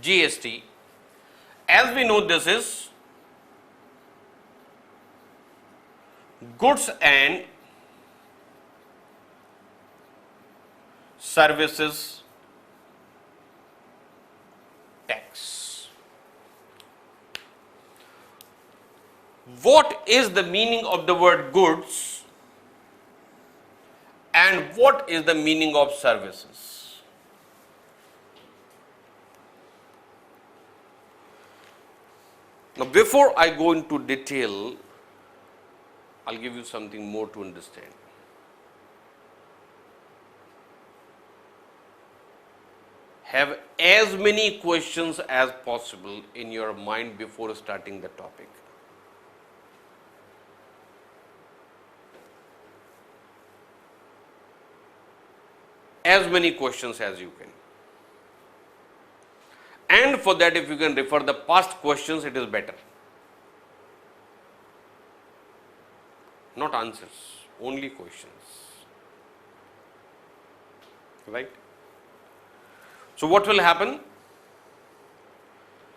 GST. As we know, this is goods and services tax. What is the meaning of the word goods and what is the meaning of services? Now, before I go into detail, I'll give you something more to understand. Have as many questions as possible in your mind before starting the topic. As many questions as you can. And for that, if you can refer the past questions, it is better. Not answers, only questions. Right? So what will happen?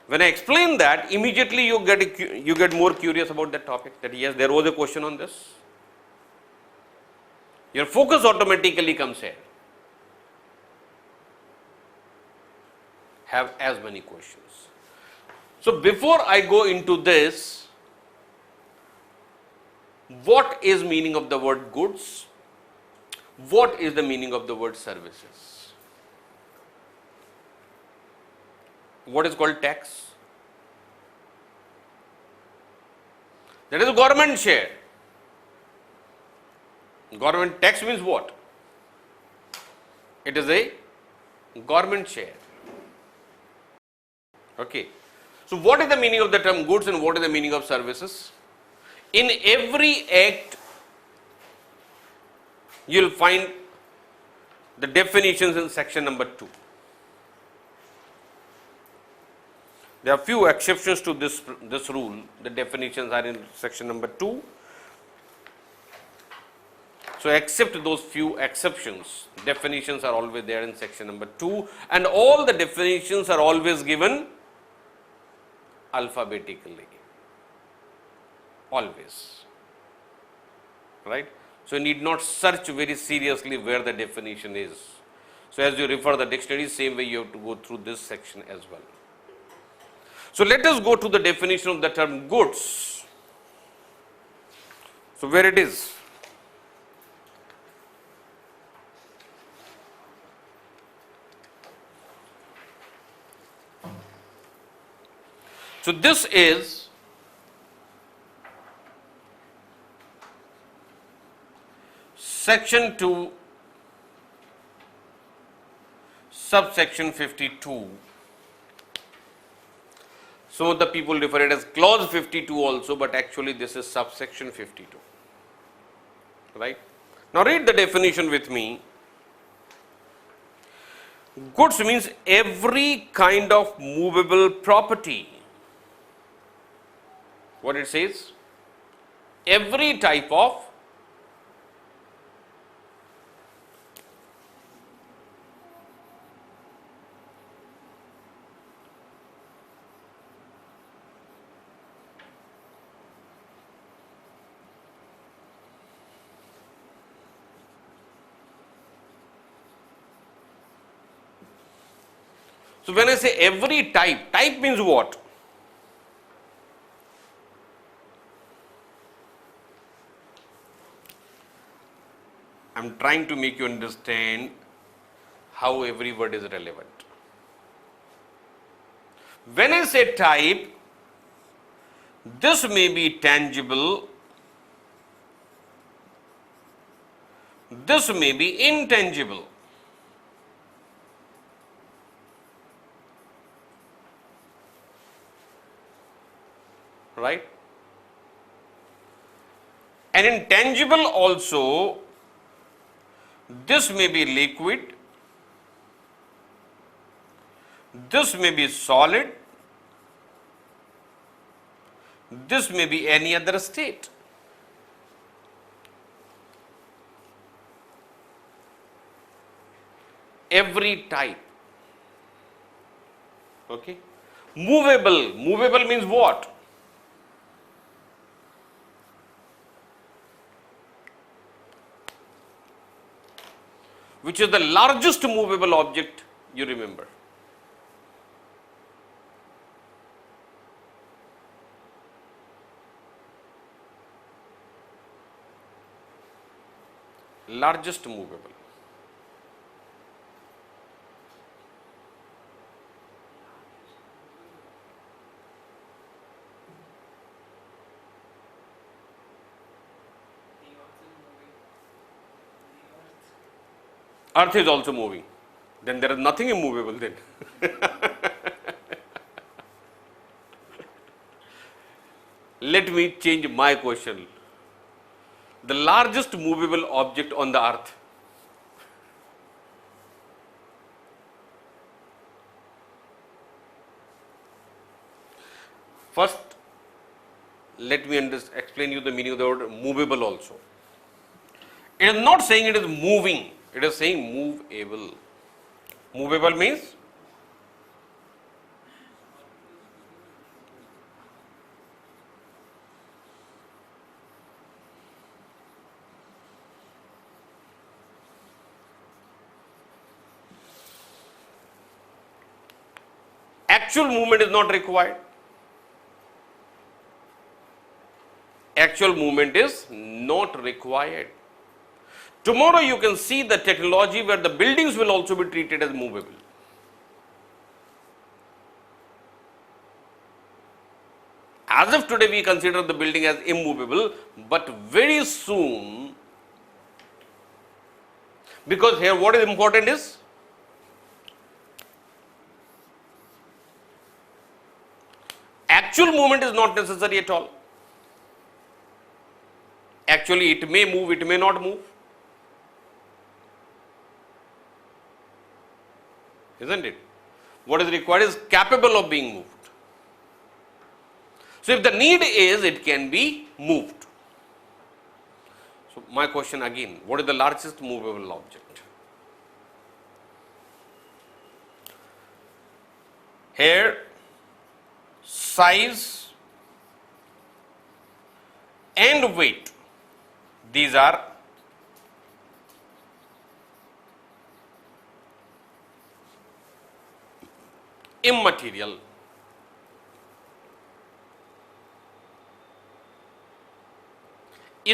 When I explain that, immediately you get more curious about that topic, that yes, there was a question on this. Your focus automatically comes here. Have as many questions. So before I go into this, what is meaning of the word goods? What is the meaning of the word services? What is called tax? That is a government share. Government tax means what? It is a government share. Okay. So what is the meaning of the term goods and what is the meaning of services? In every act, you will find the definitions in section number 2. There are few exceptions to this rule. The definitions are in section number 2. So except those few exceptions, definitions are always there in section number 2, and all the definitions are always given alphabetically. Always. Right? So you need not search very seriously where the definition is. So as you refer the dictionary, same way you have to go through this section as well. So let us go to the definition of the term goods. So where it is? So this is section 2, subsection 52. So the people refer it as clause 52 also, but actually this is subsection 52. Right? Now read the definition with me. Goods means every kind of movable property. What it says? Every type of So when I say every type, type means what? I am trying to make you understand how every word is relevant. When I say type, this may be tangible, this may be intangible. Right? And intangible also, this may be liquid, this may be solid, this may be any other state. Every type. Okay. Movable. Movable means what? Which is the largest movable object you remember? Largest movable. Earth is also moving. Then there is nothing immovable then. Let me change my question. The largest movable object on the earth. First, let me explain you the meaning of the word movable also. It is not saying it is moving, it is saying movable. Movable means actual movement is not required. Actual movement is not required. Tomorrow you can see the technology where the buildings will also be treated as movable. As of today we consider the building as immovable, but very soon, because here what is important is actual movement is not necessary at all. Actually, it may move, it may not move. Isn't it? What is required is capable of being moved. So, if the need is, it can be moved. So, my question again, what is the largest movable object? Here, size and weight, these are immaterial.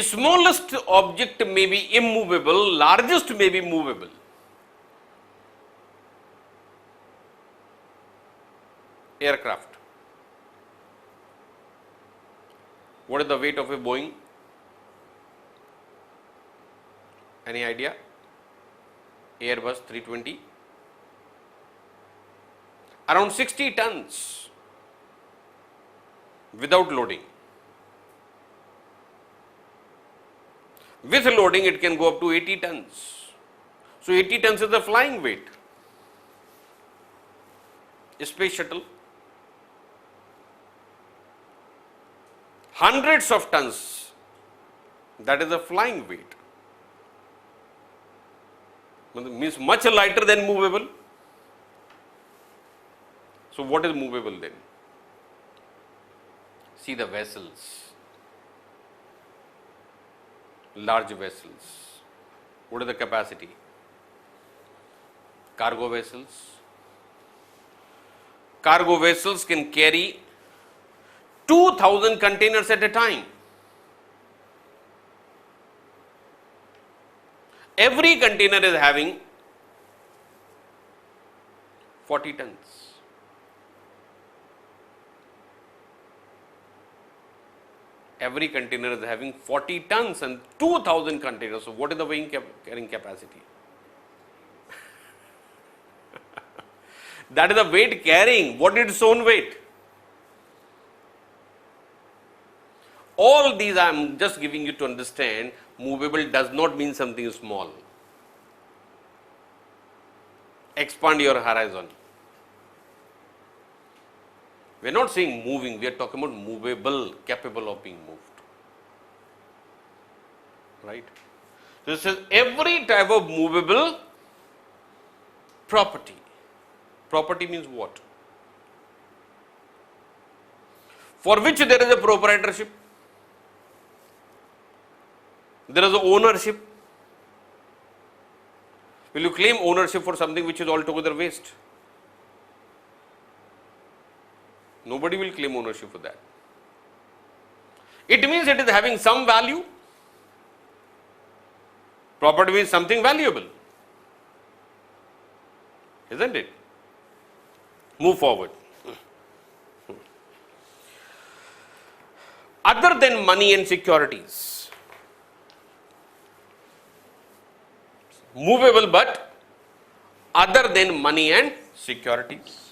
Smallest object may be immovable, largest may be movable. Aircraft. What is the weight of a Boeing? Any idea? Airbus 320? Around 60 tons without loading. With loading, it can go up to 80 tons. So, 80 tons is the flying weight. Space shuttle. Hundreds of tons, that is the flying weight. Means much lighter than movable. So, what is movable then? See the vessels. Large vessels. What is the capacity? Cargo vessels. Cargo vessels can carry 2,000 containers at a time. Every container is having 40 tons. Every container is having 40 tons and 2,000 containers. So, what is the carrying capacity? That is the weight carrying. What is its own weight? All these I am just giving you to understand. Movable does not mean something small. Expand your horizon. We are not saying moving, we are talking about movable, capable of being moved. Right? So, this is every type of movable property. Property means what? for which there is a proprietorship, there is a ownership. Will you claim ownership for something which is altogether waste? Nobody will claim ownership for that. It means it is having some value. Property means something valuable, isn't it? Move forward. Other than money and securities, movable but other than money and securities.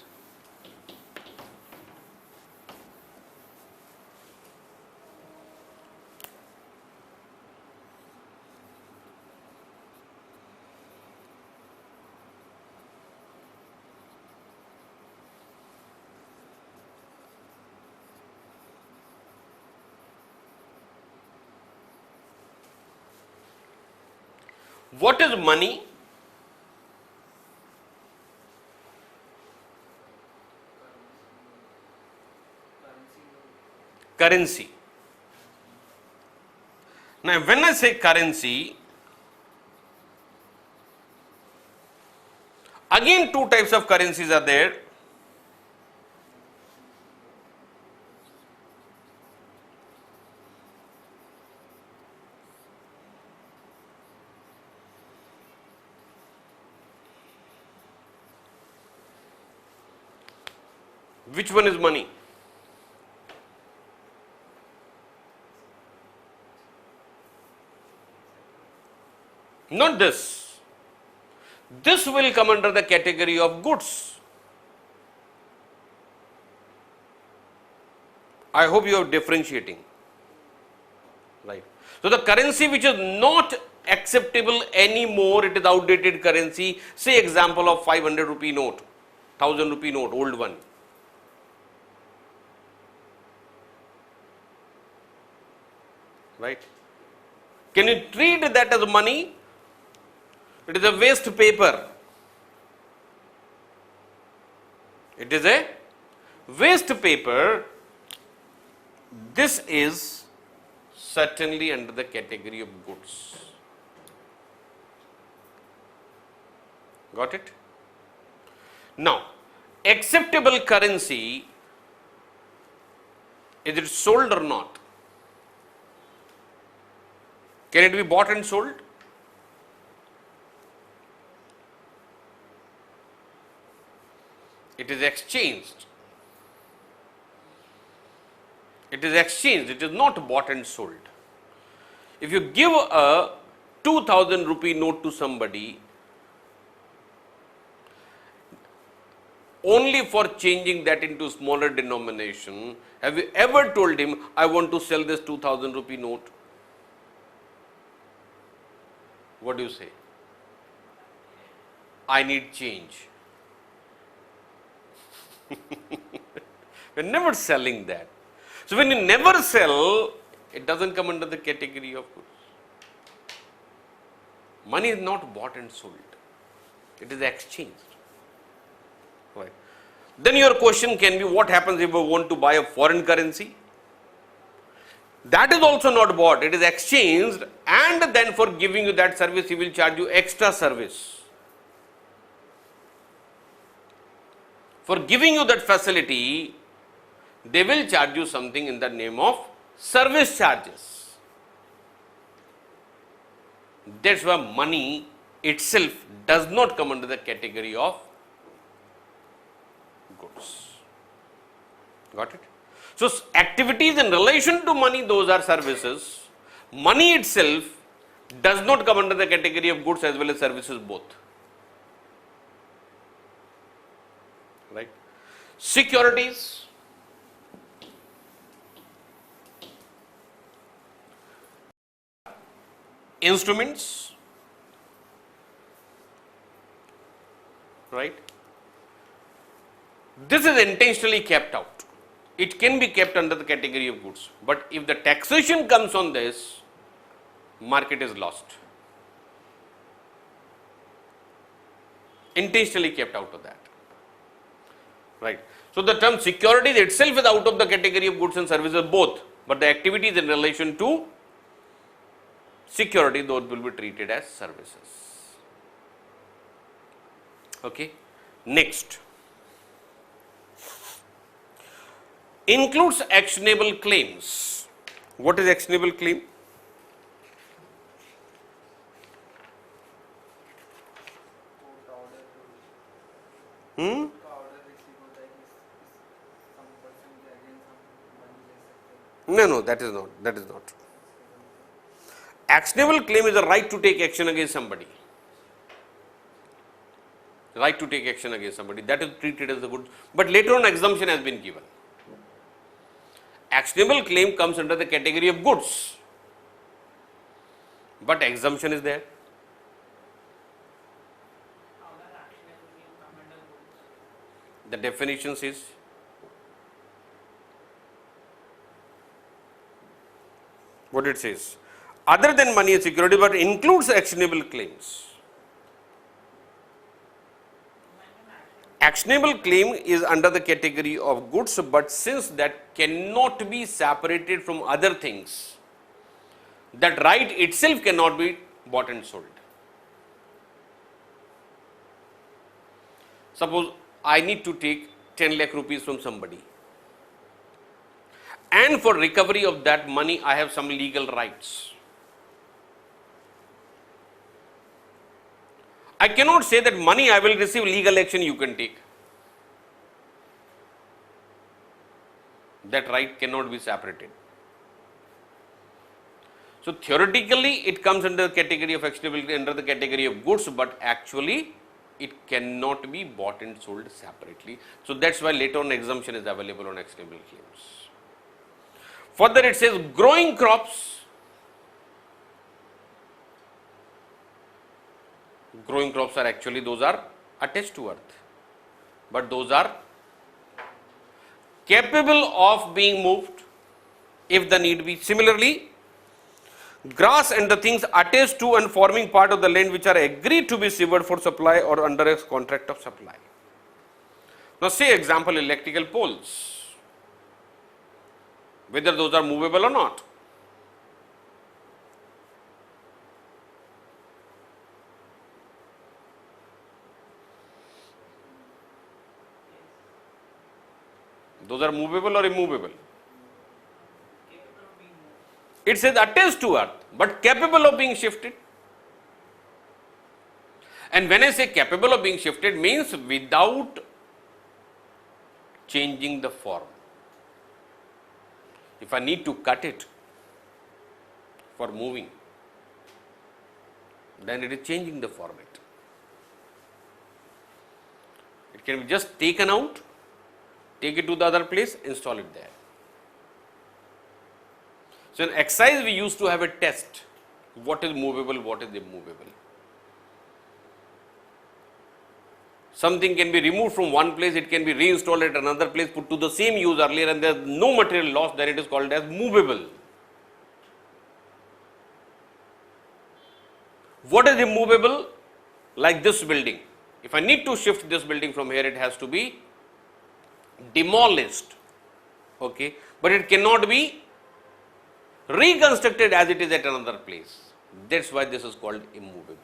What is money? Currency. Now, when I say currency, again two types of currencies are there. Which one is money? Not this. This will come under the category of goods. I hope you are differentiating. Right. So, the currency which is not acceptable anymore, it is outdated currency. Say example of 500 rupee note, 1000 rupee note, old one. Right. Can you treat that as money? It is a waste paper. It is a waste paper. This is certainly under the category of goods. Got it? Now, acceptable currency, is it sold or not? Can it be bought and sold? It is exchanged. It is exchanged, it is not bought and sold. If you give a 2000 rupee note to somebody only for changing that into smaller denomination, have you ever told him, I want to sell this 2000 rupee note? What do you say? I need change. We're never selling that. So, when you never sell, it doesn't come under the category of goods. Money is not bought and sold. It is exchanged. Right. Then your question can be, what happens if we want to buy a foreign currency? That is also not bought, it is exchanged, and then for giving you that service, he will charge you extra service. For giving you that facility, they will charge you something in the name of service charges. That's why money itself does not come under the category of goods. Got it? So, activities in relation to money, those are services. Money itself does not come under the category of goods as well as services both. Right? Securities. Instruments. Right? This is intentionally kept out. It can be kept under the category of goods, but if the taxation comes on this, market is lost. Intentionally kept out of that. Right. So the term securities itself is out of the category of goods and services both, but the activities in relation to security, those will be treated as services. Okay. Next, includes actionable claims. What is actionable claim? No, that is not. That is not. Actionable claim is a right to take action against somebody. Right to take action against somebody. That is treated as a good. But later on, exemption has been given. Actionable claim comes under the category of goods, but exemption is there. The definition says what it says, other than money and security, but includes actionable claims. Actionable claim is under the category of goods, but since that cannot be separated from other things, that right itself cannot be bought and sold. Suppose I need to take 10 lakh rupees from somebody, and for recovery of that money I have some legal rights. I cannot say that money I will receive, legal action you can take. That right cannot be separated. So theoretically it comes under the category of actionable, under the category of goods, but actually it cannot be bought and sold separately. So that's why later on exemption is available on actionable claims. Further it says growing crops. Growing crops are actually, those are attached to earth, but those are capable of being moved if the need be. Similarly, grass and the things attached to and forming part of the land which are agreed to be severed for supply or under a contract of supply. Now say example, electrical poles, whether those are movable or not. Those are movable or immovable? It says attached to earth, but capable of being shifted. And when I say capable of being shifted, means without changing the form. If I need to cut it for moving, then it is changing the format. It can be just taken out, take it to the other place, install it there. So in exercise we used to have a test, what is movable, what is immovable. Something can be removed from one place, it can be reinstalled at another place, put to the same use earlier, and there is no material loss, then it is called as movable. What is immovable? Like this building. If I need to shift this building from here, it has to be demolished, okay, but it cannot be reconstructed as it is at another place. That's why this is called immovable,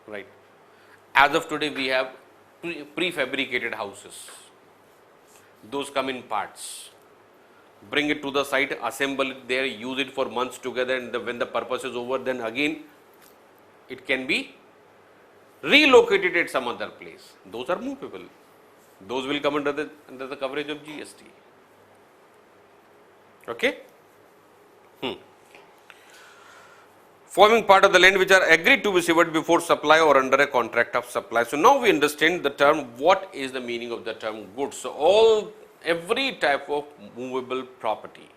right? As of today we have prefabricated houses, those come in parts, bring it to the site, assemble it there, use it for months together, and when the purpose is over, then again it can be relocated at some other place. Those are movable. Those will come under the coverage of GST. Okay? Forming part of the land which are agreed to be severed before supply or under a contract of supply. So now we understand the term, what is the meaning of the term goods. So every type of movable property,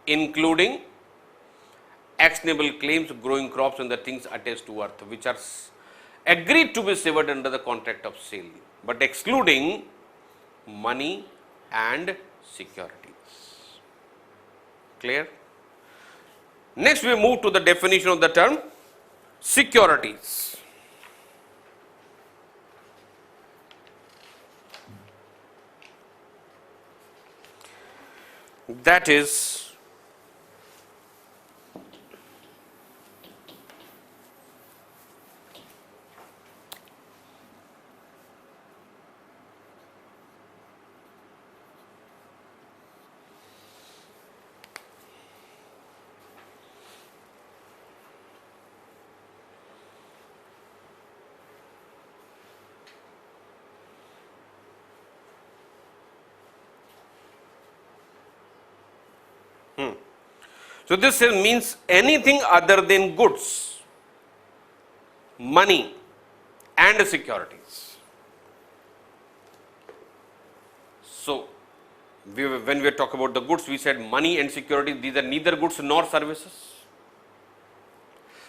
including actionable claims, growing crops, and the things attached to earth, which are agreed to be severed under the contract of sale, but excluding money and securities. Clear? Next we move to the definition of the term securities. That is so this means anything other than goods, money and securities. So when we talk about the goods, we said money and securities, these are neither goods nor services.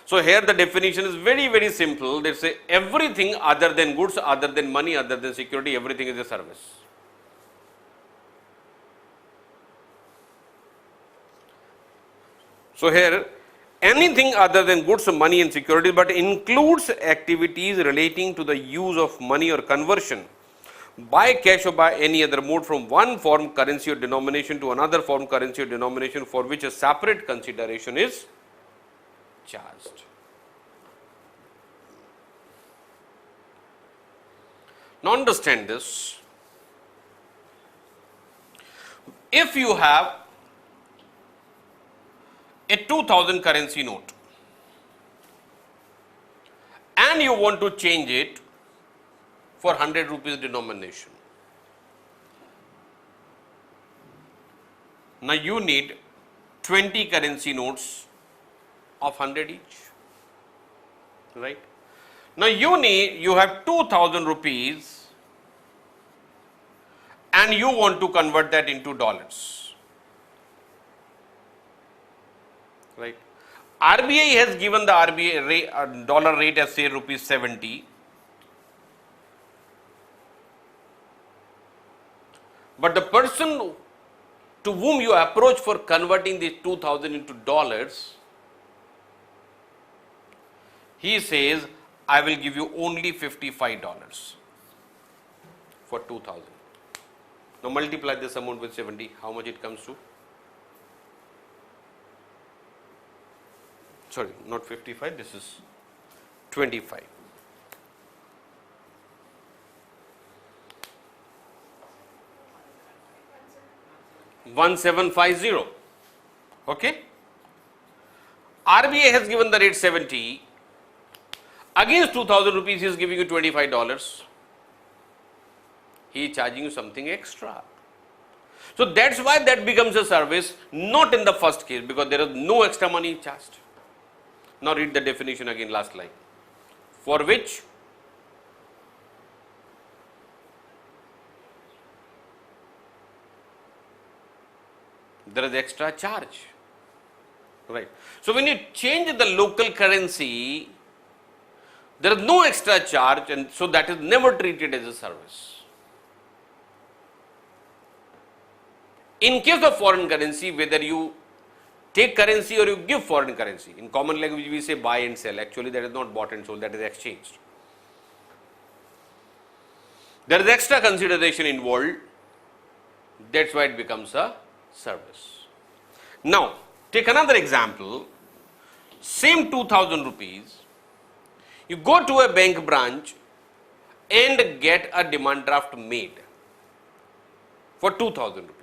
So here the definition is very, very simple. They say everything other than goods, other than money, other than security, everything is a service. So here anything other than goods, money and securities, but includes activities relating to the use of money or conversion by cash or by any other mode from one form currency or denomination to another form currency or denomination for which a separate consideration is charged. Now understand this. If you have a 2000 currency note and you want to change it for 100 rupees denomination, now you need 20 currency notes of 100 each, right? Now you have 2000 rupees and you want to convert that into dollars, right? RBI has given the RBI rate, dollar rate as say rupees 70, but the person to whom you approach for converting the 2000 into dollars, he says, I will give you only $55 for 2000. Now multiply this amount with 70, how much it comes to? Sorry, not 55, this is 25. $1750. Okay. RBI has given the rate 70. Against 2000 rupees, he is giving you $25. He is charging you something extra. So that's why that becomes a service, not in the first case, because there is no extra money charged. Now read the definition again, last line. For which there is extra charge, right? So when you change the local currency, there is no extra charge, and so that is never treated as a service. In case of foreign currency, whether you take currency or you give foreign currency, in common language we say buy and sell. Actually that is not bought and sold, that is exchanged. There is extra consideration involved, that's why it becomes a service. Now take another example. Same 2000 rupees, you go to a bank branch and get a demand draft made for 2000 rupees.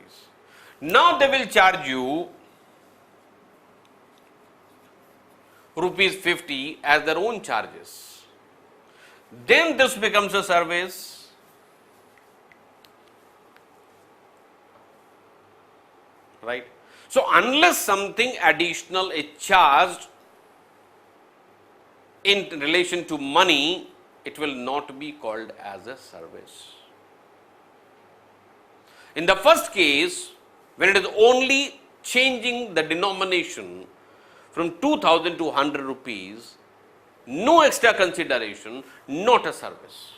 Now they will charge you rupees 50 as their own charges. Then this becomes a service. Right? So unless something additional is charged in relation to money, it will not be called as a service. In the first case, when it is only changing the denomination from 2000 to 100 rupees, no extra consideration, not a service.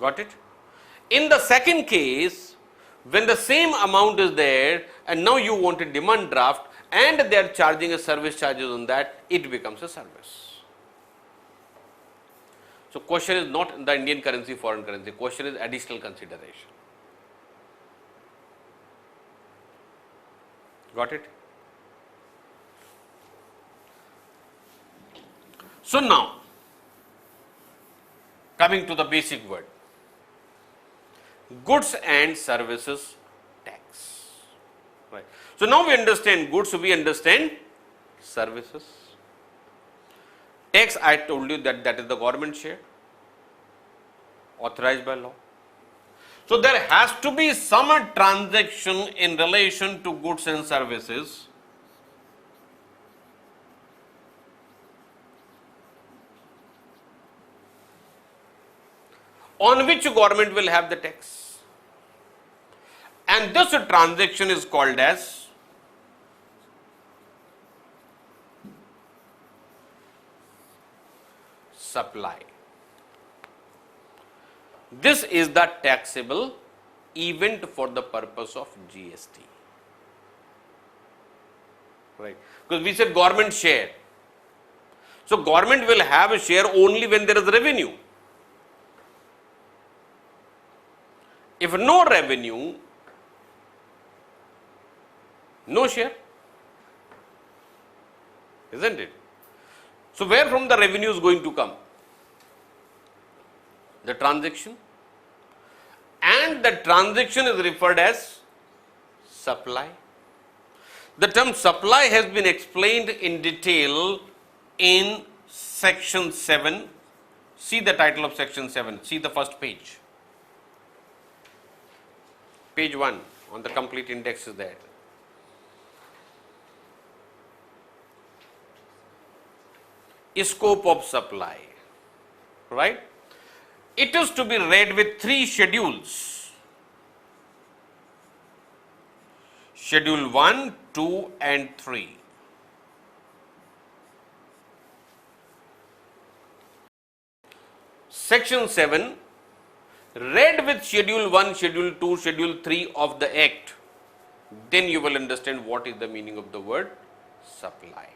Got it? In the second case, when the same amount is there and now you want a demand draft and they are charging a service charges on that, it becomes a service. So question is not the Indian currency, foreign currency, question is additional consideration. Got it? So now, coming to the basic word, goods and services tax. Right. So now we understand goods, we understand services. Tax, I told you that that is the government share authorized by law. So there has to be some transaction in relation to goods and services on which government will have the tax. And this transaction is called as supply. This is the taxable event for the purpose of GST. Right. Because we said government share. So government will have a share only when there is revenue. If no revenue, no share. Isn't it? So where from the revenue is going to come? The transaction, and the transaction is referred as supply. The term supply has been explained in detail in section 7. See the title of section 7, see the first page. Page 1 on the complete index is there. Scope of supply, right? It is to be read with 3 schedules. Schedule 1, 2 and 3. Section 7, read with schedule 1, schedule 2, schedule 3 of the act. Then you will understand what is the meaning of the word supply.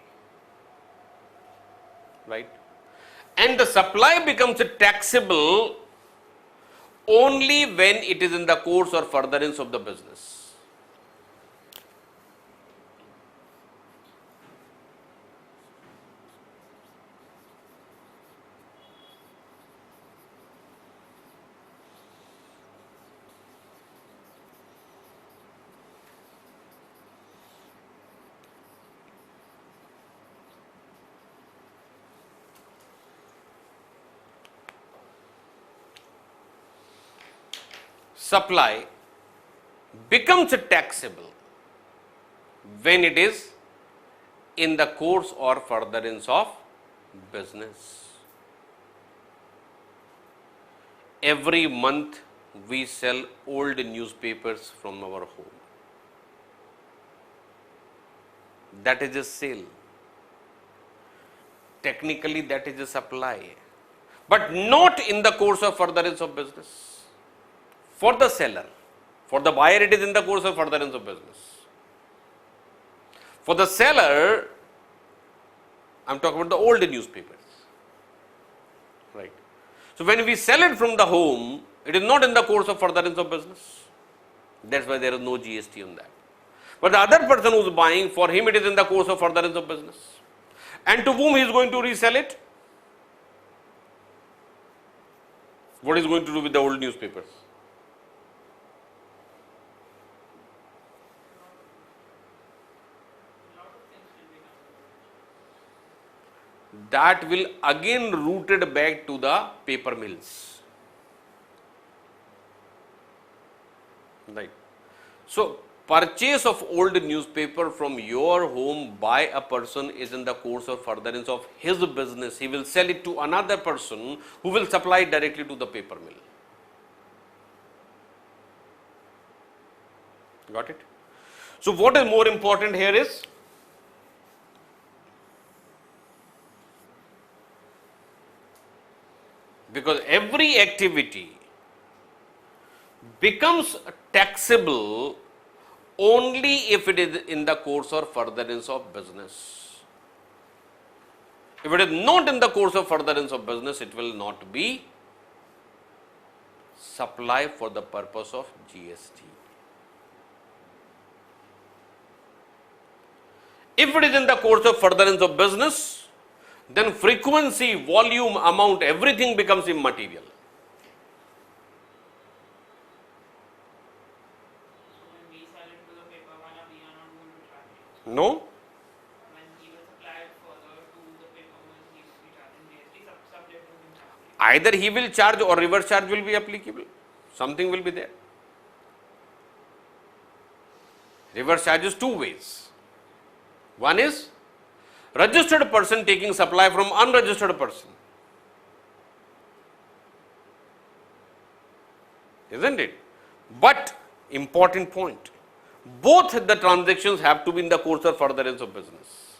Right? And the supply becomes taxable only when it is in the course or furtherance of the business. Supply becomes taxable when it is in the course or furtherance of business. Every month we sell old newspapers from our home. That is a sale. Technically that is a supply, but not in the course or furtherance of business. For the seller, for the buyer it is in the course of furtherance of business. For the seller, I am talking about the old newspapers, right. So when we sell it from the home, it is not in the course of furtherance of business. That's why there is no GST on that. But the other person who is buying, for him it is in the course of furtherance of business. And to whom he is going to resell it? What is going to do with the old newspapers? That will again rooted back to the paper mills. Right. So purchase of old newspaper from your home by a person is in the course of furtherance of his business. He will sell it to another person who will supply it directly to the paper mill. Got it? So what is more important here is because every activity becomes taxable only if it is in the course or furtherance of business. If it is not in the course of furtherance of business, it will not be supply for the purpose of GST. If it is in the course of furtherance of business, then frequency, volume, amount, everything becomes immaterial. So when we sell it to the paper wala, we are not going to charge it. No? When he will supply it further to the paper mill, he will be charging GST subject to him calculating. Either he will charge or reverse charge will be applicable. Something will be there. Reverse charge is two ways. One is registered person taking supply from unregistered person. Isn't it? But, important point, both the transactions have to be in the course of furtherance of business.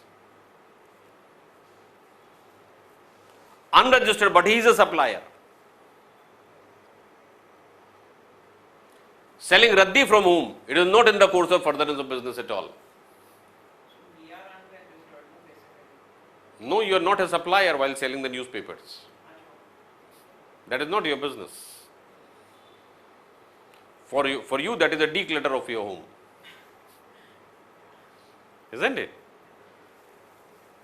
Unregistered, but he is a supplier. Selling raddi from whom? It is not in the course of furtherance of business at all. So we are unregistered, no, basically. No, you are not a supplier while selling the newspapers. That is not your business. For you that is a declutter of your home. Isn't it?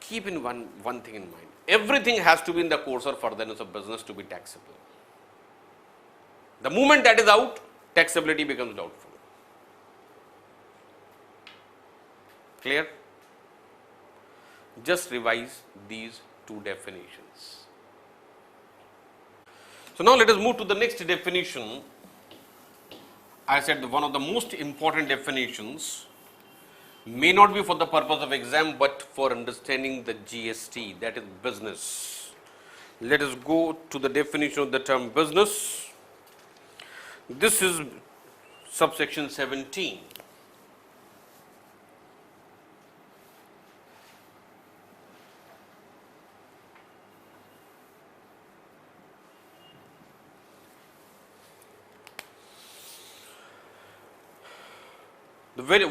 Keep in one thing in mind. Everything has to be in the course or furtherance of business to be taxable. The moment that is out, taxability becomes doubtful. Clear? Just revise these two definitions. So now let us move to the next definition. I said one of the most important definitions may not be for the purpose of exam, but for understanding the GST, that is business. Let us go to the definition of the term business. This is subsection 17.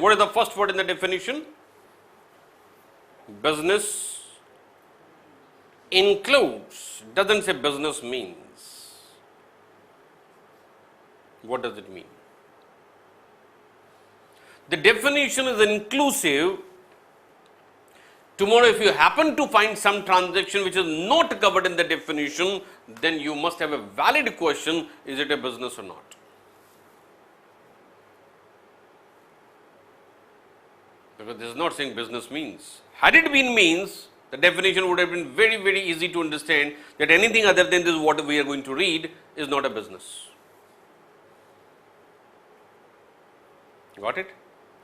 What is the first word in the definition? Business includes, doesn't say business means. What does it mean? The definition is inclusive. Tomorrow, if you happen to find some transaction which is not covered in the definition, then you must have a valid question, is it a business or not? Because this is not saying business means. Had it been means, the definition would have been very, very easy to understand that anything other than this what we are going to read is not a business. Got it?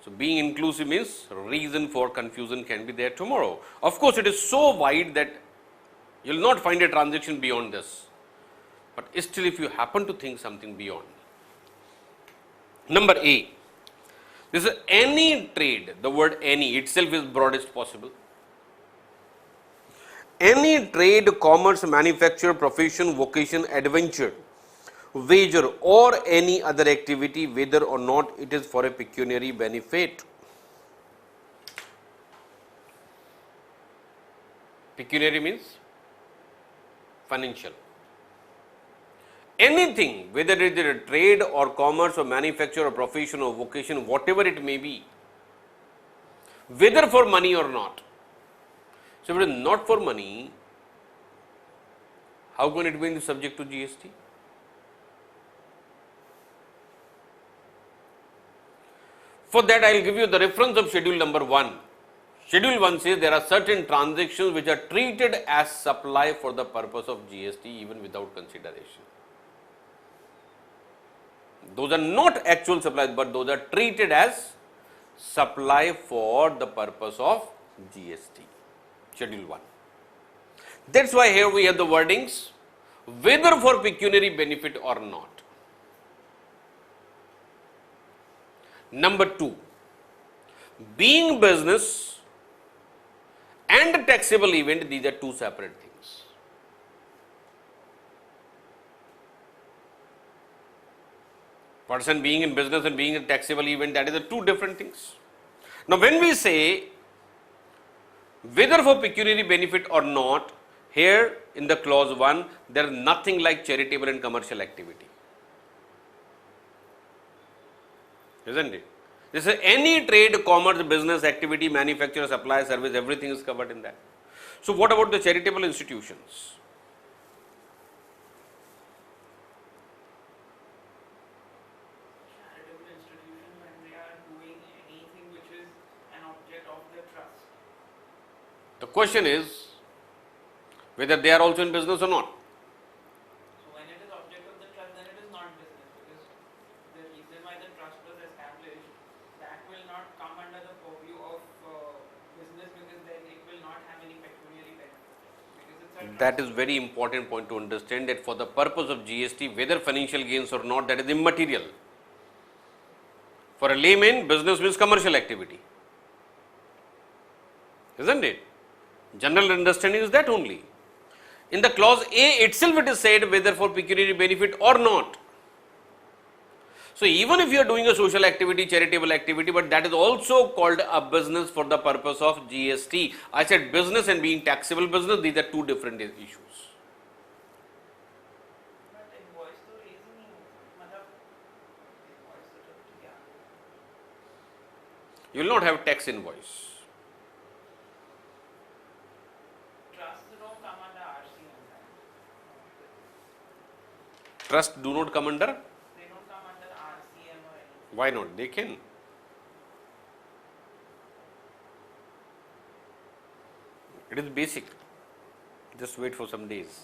So, being inclusive means reason for confusion can be there tomorrow. Of course, it is so wide that you will not find a transaction beyond this. But still, if you happen to think something beyond. Number A. This is any trade. The word any itself is broadest possible. Any trade, commerce, manufacture, profession, vocation, adventure, wager or any other activity, whether or not it is for a pecuniary benefit. Pecuniary means financial. Anything, whether it is a trade or commerce or manufacture or profession or vocation, whatever it may be, whether for money or not. So, if it is not for money, how can it be subject to GST? For that, I will give you the reference of schedule number 1. Schedule 1 says there are certain transactions which are treated as supply for the purpose of GST even without consideration. Those are not actual supplies, but those are treated as supply for the purpose of GST. Schedule 1. That is why here we have the wordings, whether for pecuniary benefit or not. Number 2, being business and taxable event, these are two separate things. Person being in business and being a taxable event, that is the two different things. Now, when we say whether for pecuniary benefit or not, here in the clause 1, there is nothing like charitable and commercial activity. Isn't it? This is any trade, commerce, business, activity, manufacture, supply, service, everything is covered in that. So what about the charitable institutions? Charitable institutions, when they are doing anything which is an object of the trust. The question is whether they are also in business or not. So when it is object of the trust, then it is not business, because the reason why the trust was established, that will not come under the purview of business, because then it will not have any pecuniary benefit, because it's a trust. That is very important point to understand, that for the purpose of GST, whether financial gains or not, that is immaterial. For a layman, business means commercial activity, isn't it? General understanding is that only. In the clause A itself it is said whether for pecuniary benefit or not. So even if you are doing a social activity, charitable activity, but that is also called a business for the purpose of GST. I said business and being taxable business, these are two different issues. But invoice तो raise ही नहीं होगा, मतलब invoice तो क्या? You will not have tax invoice. Trust don't come under RCM, right? Trust do not come under. They don't come under RCM or anything. Why not? They can. It is basic. Just wait for some days.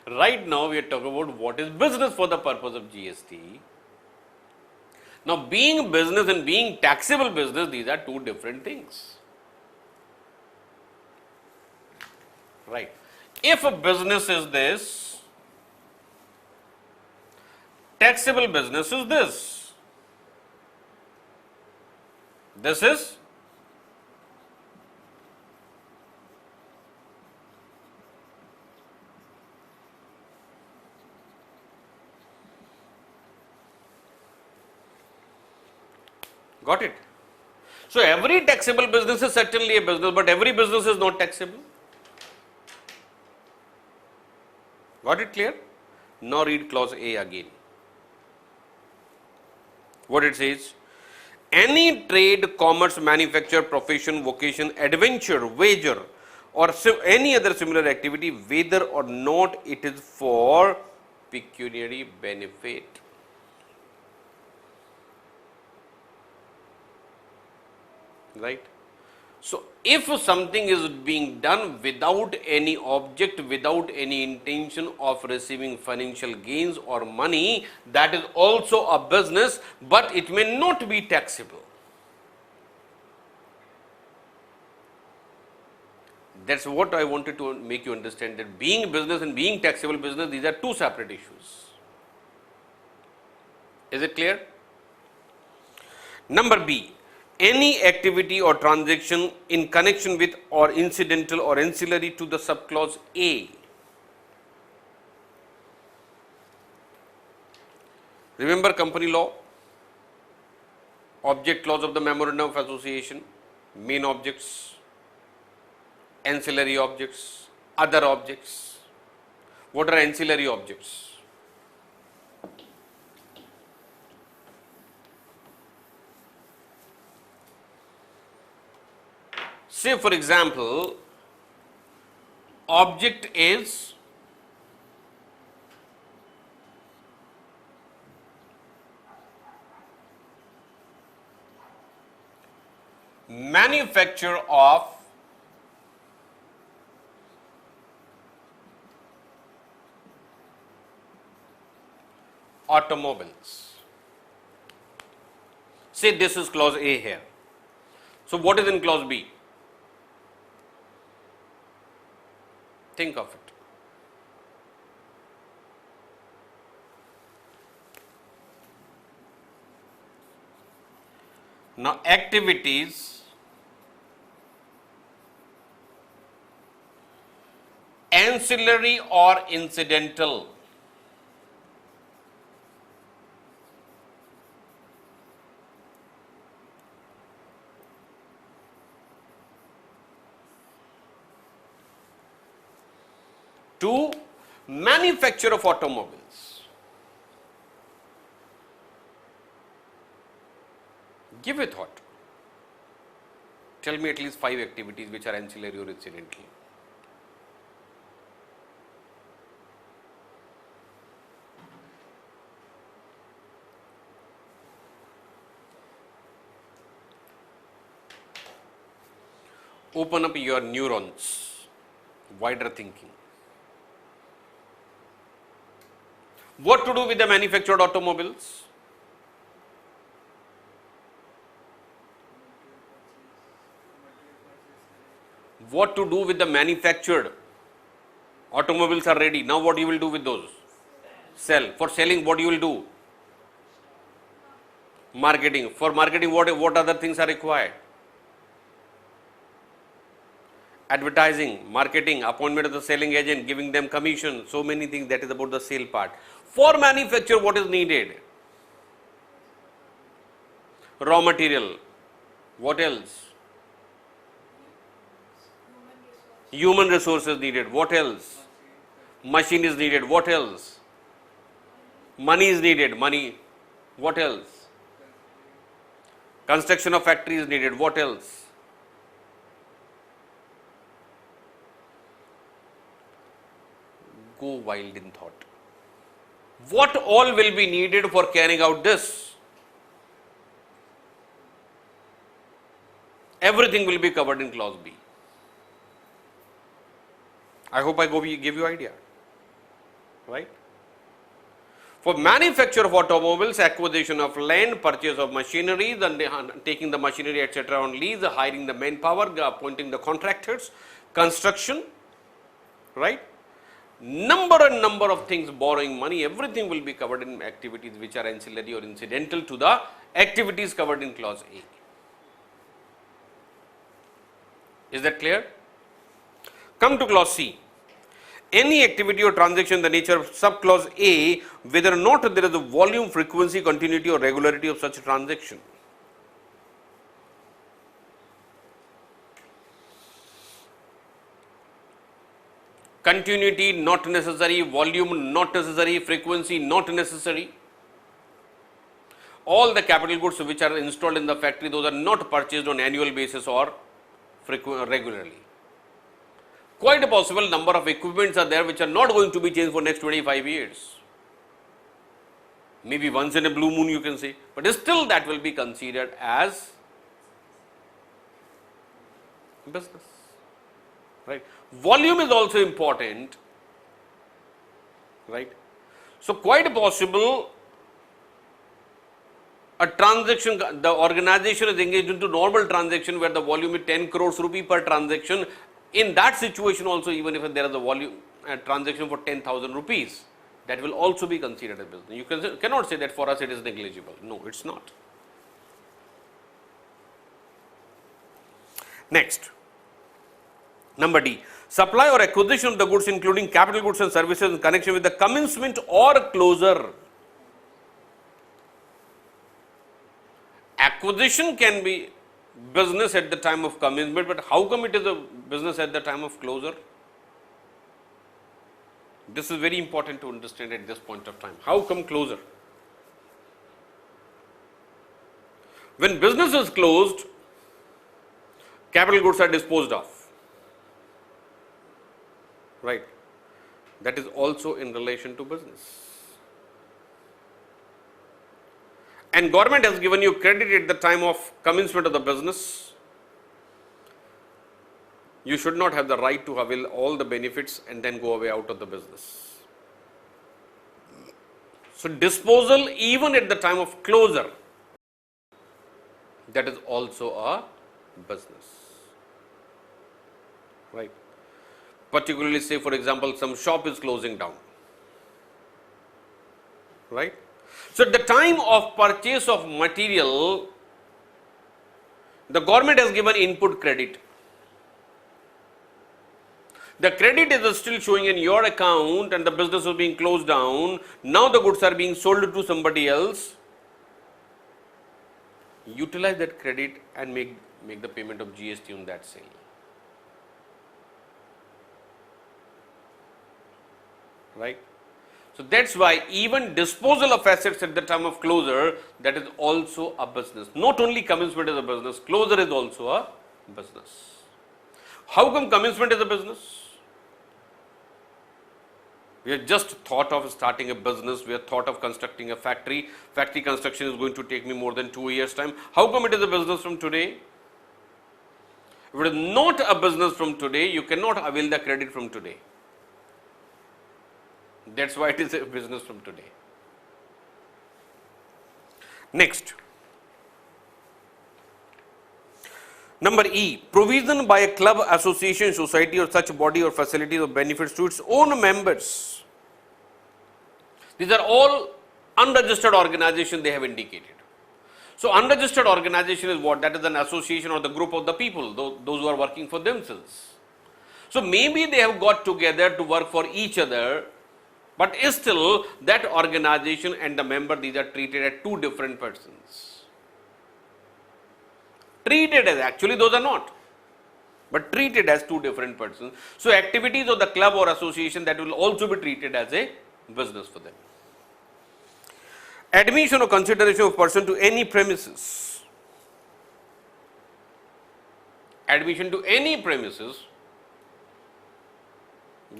Right now we are talking about what is business for the purpose of GST. Now being business and being taxable business, these are two different things. Right. If a business is this, taxable business is this. This is got it. So every taxable business is certainly a business, but every business is not taxable. Got it clear? Now read clause A again. What it says? Any trade, commerce, manufacture, profession, vocation, adventure, wager, or any other similar activity, whether or not it is for pecuniary benefit. Right? So if something is being done without any object, without any intention of receiving financial gains or money, that is also a business, but it may not be taxable. That's what I wanted to make you understand, that being business and being taxable business, these are two separate issues. Is it clear? Number B. Any activity or transaction in connection with or incidental or ancillary to the subclause A. Remember company law, object clause of the memorandum of association, main objects, ancillary objects, other objects. What are ancillary objects? Say for example, object is manufacture of automobiles. Say this is clause A here. So what is in clause B? Think of it. Now activities ancillary or incidental to manufacture of automobiles. Give a thought. Tell me at least 5 activities which are ancillary or incidental. Open up your neurons, wider thinking. What to do with the manufactured automobiles? What to do with the manufactured automobiles are ready. Now what you will do with those? Sell. For selling, what you will do? Marketing. For marketing, what other things are required? Advertising, marketing, appointment of the selling agent, giving them commission, so many things. That is about the sale part. For manufacture, what is needed? Raw material. What else? Human resources needed. What else? Machine is needed. What else? Money is needed. Money. What else? Construction of factories is needed. What else? Go wild in thought. What all will be needed for carrying out this? Everything will be covered in clause B. I hope I give you idea, right? For manufacture of automobiles, acquisition of land, purchase of machinery, then taking the machinery etc. on lease, hiring the manpower, appointing the contractors, construction, right? Number of things, borrowing money, everything will be covered in activities which are ancillary or incidental to the activities covered in clause A. Is that clear? Come to clause C. Any activity or transaction in the nature of subclause A, whether or not there is a volume, frequency, continuity or regularity of such a transaction. Continuity not necessary, volume not necessary, frequency not necessary. All the capital goods which are installed in the factory, those are not purchased on annual basis or regularly. Quite a possible number of equipments are there which are not going to be changed for next 25 years. Maybe once in a blue moon you can say, but still that will be considered as business, right? Volume is also important, right? So quite possible a transaction, the organization is engaged into normal transaction where the volume is 10 crores rupee per transaction. In that situation also, even if there is a volume transaction for 10,000 rupees, that will also be considered as business. You cannot say that for us it is negligible. No, it's not. Next, number D. Supply or acquisition of the goods including capital goods and services in connection with the commencement or closure. Acquisition can be business at the time of commencement, but how come it is a business at the time of closure? This is very important to understand at this point of time. How come closure? When business is closed, capital goods are disposed of, right? That is also in relation to business. And government has given you credit at the time of commencement of the business. You should not have the right to avail all the benefits and then go away out of the business. So disposal even at the time of closure, that is also a business, right? Particularly say for example some shop is closing down, right? So at the time of purchase of material, the government has given input credit. The credit is still showing in your account and the business is being closed down. Now the goods are being sold to somebody else. Utilize that credit and make the payment of GST on that sale. Right? So that's why even disposal of assets at the time of closure, that is also a business. Not only commencement is a business, closure is also a business. How come commencement is a business? We have just thought of starting a business, we have thought of constructing a factory. Factory construction is going to take me more than 2 years' time. How come it is a business from today? If it is not a business from today, you cannot avail the credit from today. That's why it is a business from today. Next. Number E, provision by a club, association, society or such body or facilities of benefits to its own members. These are all unregistered organizations they have indicated. So unregistered organization is what? That is an association or the group of the people, those who are working for themselves. So maybe they have got together to work for each other, but still that organization and the member, these are treated as two different persons. Treated as, actually those are not, but treated as two different persons. So activities of the club or association, that will also be treated as a business for them. Admission or consideration of person to any premises. Admission to any premises,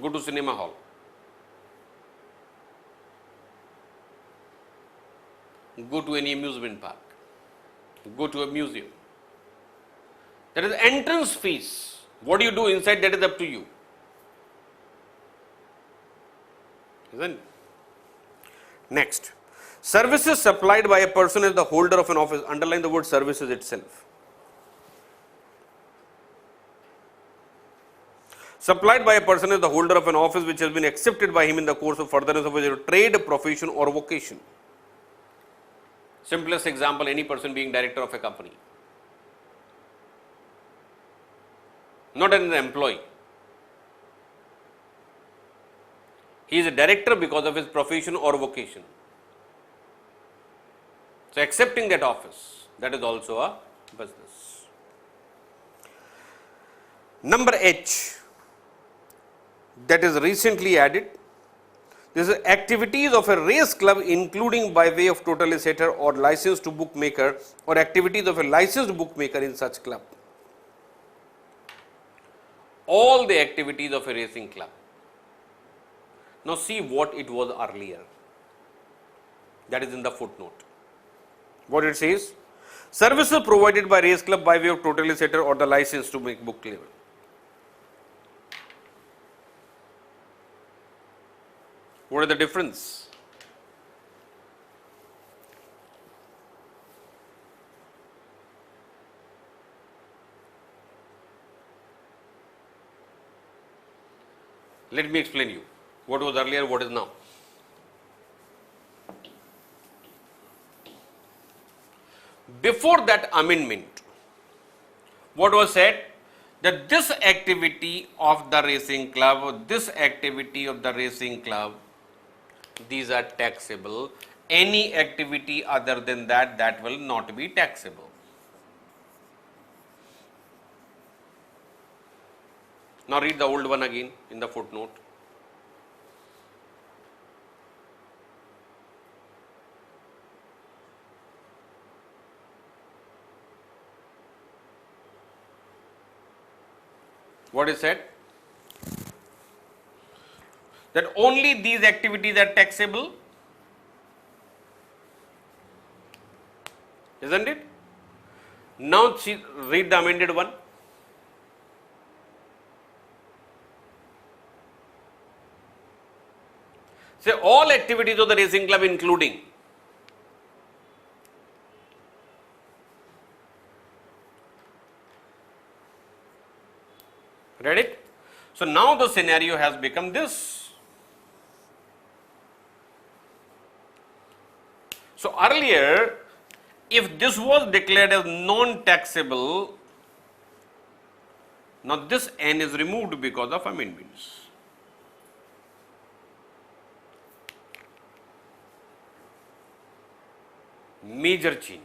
go to cinema hall, go to any amusement park, go to a museum. That is entrance fees. What do you do inside, that is up to you. Isn't it? Next. Services supplied by a person as the holder of an office. Underline the word services itself. Supplied by a person as the holder of an office which has been accepted by him in the course of furtherance of his trade, profession or vocation. Simplest example, any person being director of a company. Not an employee. He is a director because of his profession or vocation. So accepting that office, that is also a business. Number H, that is recently added. This is activities of a race club, including by way of totalisator or licensed to bookmaker, or activities of a licensed bookmaker in such club. All the activities of a racing club. Now see what it was earlier. That is in the footnote. What it says? Services provided by race club by way of totalisator or the license to make book level. What is the difference? Let me explain you. What was earlier, what is now. Before that amendment, what was said? That this activity of the racing club, or this activity of the racing club, these are taxable. Any activity other than that, that will not be taxable. Now read the old one again in the footnote. What is said? That only these activities are taxable, isn't it? Now read the amended one. Say all activities of the racing club, including. Read it? So now the scenario has become this. So earlier, if this was declared as non-taxable, now this N is removed because of amendments. Major change.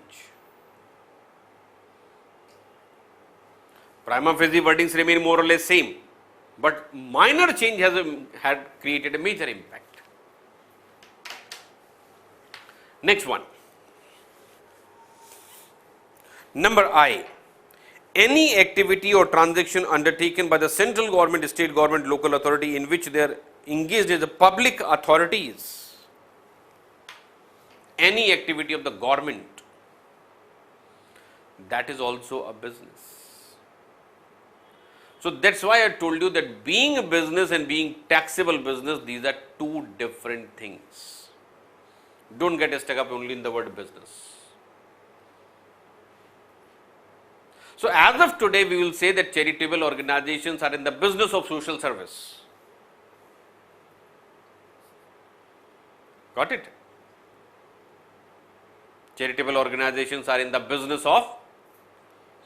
Prima facie wordings remain more or less same, but minor change had created a major impact. Next one. Number I. Any activity or transaction undertaken by the central government, state government, local authority in which they are engaged as the public authorities. Any activity of the government, that is also a business. So that's why I told you that being a business and being taxable business, these are two different things. Don't get stuck up only in the word business. So as of today, we will say that charitable organizations are in the business of social service. Got it? Charitable organizations are in the business of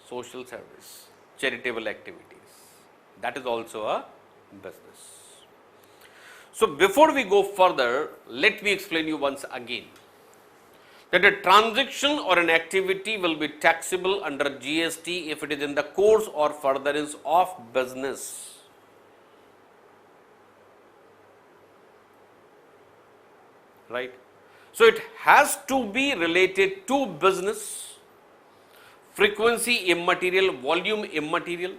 social service, charitable activities. That is also a business. So before we go further, let me explain you once again that a transaction or an activity will be taxable under GST if it is in the course or furtherance of business. Right? So it has to be related to business, frequency immaterial, volume immaterial,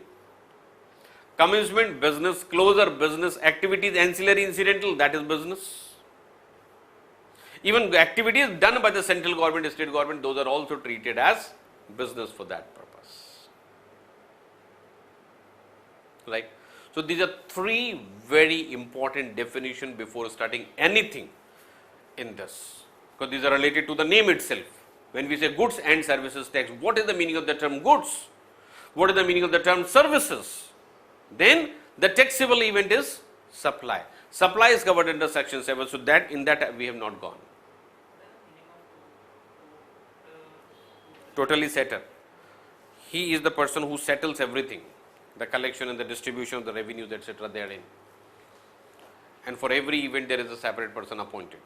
commencement business, closure business, activities ancillary incidental, that is business. Even activities done by the central government, state government, those are also treated as business for that purpose. Right? So these are three very important definitions before starting anything in this, because these are related to the name itself. When we say goods and services tax, what is the meaning of the term goods? What is the meaning of the term services? Then the taxable event is supply. Supply is covered under section 7, so that in that we have not gone. Totally setter. He is the person who settles everything, the collection and the distribution of the revenues, etc. therein. And for every event there is a separate person appointed.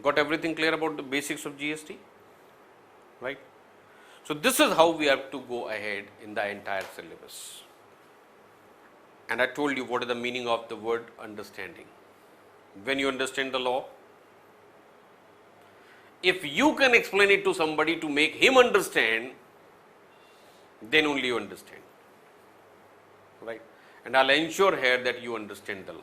Got everything clear about the basics of GST? Right? So this is how we have to go ahead in the entire syllabus. And I told you what is the meaning of the word understanding. When you understand the law, if you can explain it to somebody to make him understand, then only you understand. Right? And I'll ensure here that you understand the law.